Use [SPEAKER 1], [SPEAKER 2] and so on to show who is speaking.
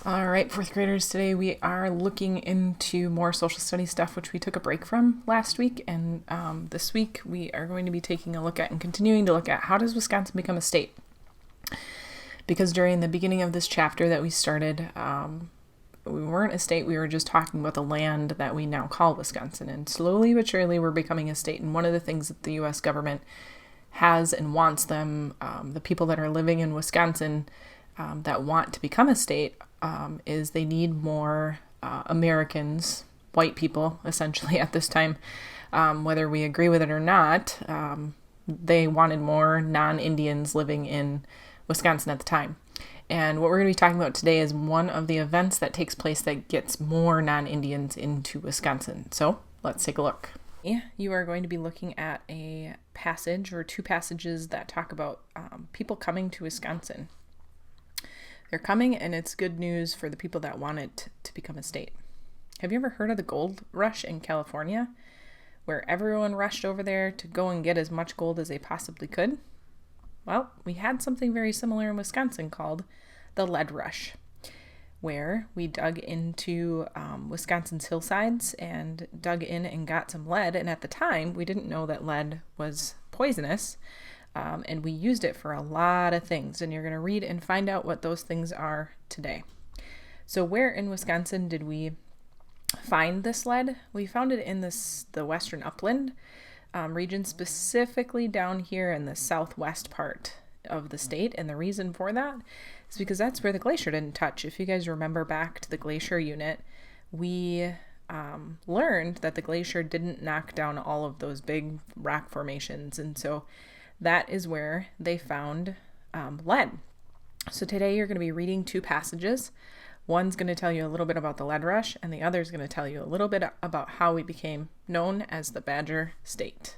[SPEAKER 1] All right, fourth graders, today we are looking into more social studies stuff, which we took a break from last week. And this week we are going to be taking a look at and continuing to look at how does Wisconsin become a state? Because during the beginning of this chapter that we started, we weren't a state, we were just talking about the land that we now call Wisconsin. And slowly but surely we're becoming a state. And one of the things that the U.S. government has and wants them, the people that are living in Wisconsin that want to become a state, is they need more Americans, white people, essentially at this time, whether we agree with it or not. They wanted more non-Indians living in Wisconsin at the time. And what we're going to be talking about today is one of the events that takes place that gets more non-Indians into Wisconsin. So let's take a look. You are going to be looking at a passage or two passages that talk about people coming to Wisconsin. They're coming, and it's good news for the people that want it to become a state. Have you ever heard of the gold rush in California, where everyone rushed over there to go and get as much gold as they possibly could? Well, we had something very similar in Wisconsin called the lead rush, where we dug into Wisconsin's hillsides and dug in and got some lead. And at the time, we didn't know that lead was poisonous. And we used it for a lot of things, and you're going to read and find out what those things are today. So where in Wisconsin did we find this lead? We found it in the western upland region, specifically down here in the southwest part of the state. And the reason for that is because that's where the glacier didn't touch. If you guys remember back to the glacier unit, we learned that the glacier didn't knock down all of those big rock formations, and so that is where they found lead. So today you're going to be reading two passages. One's going to tell you a little bit about the lead rush, and the other is going to tell you a little bit about how we became known as the Badger State.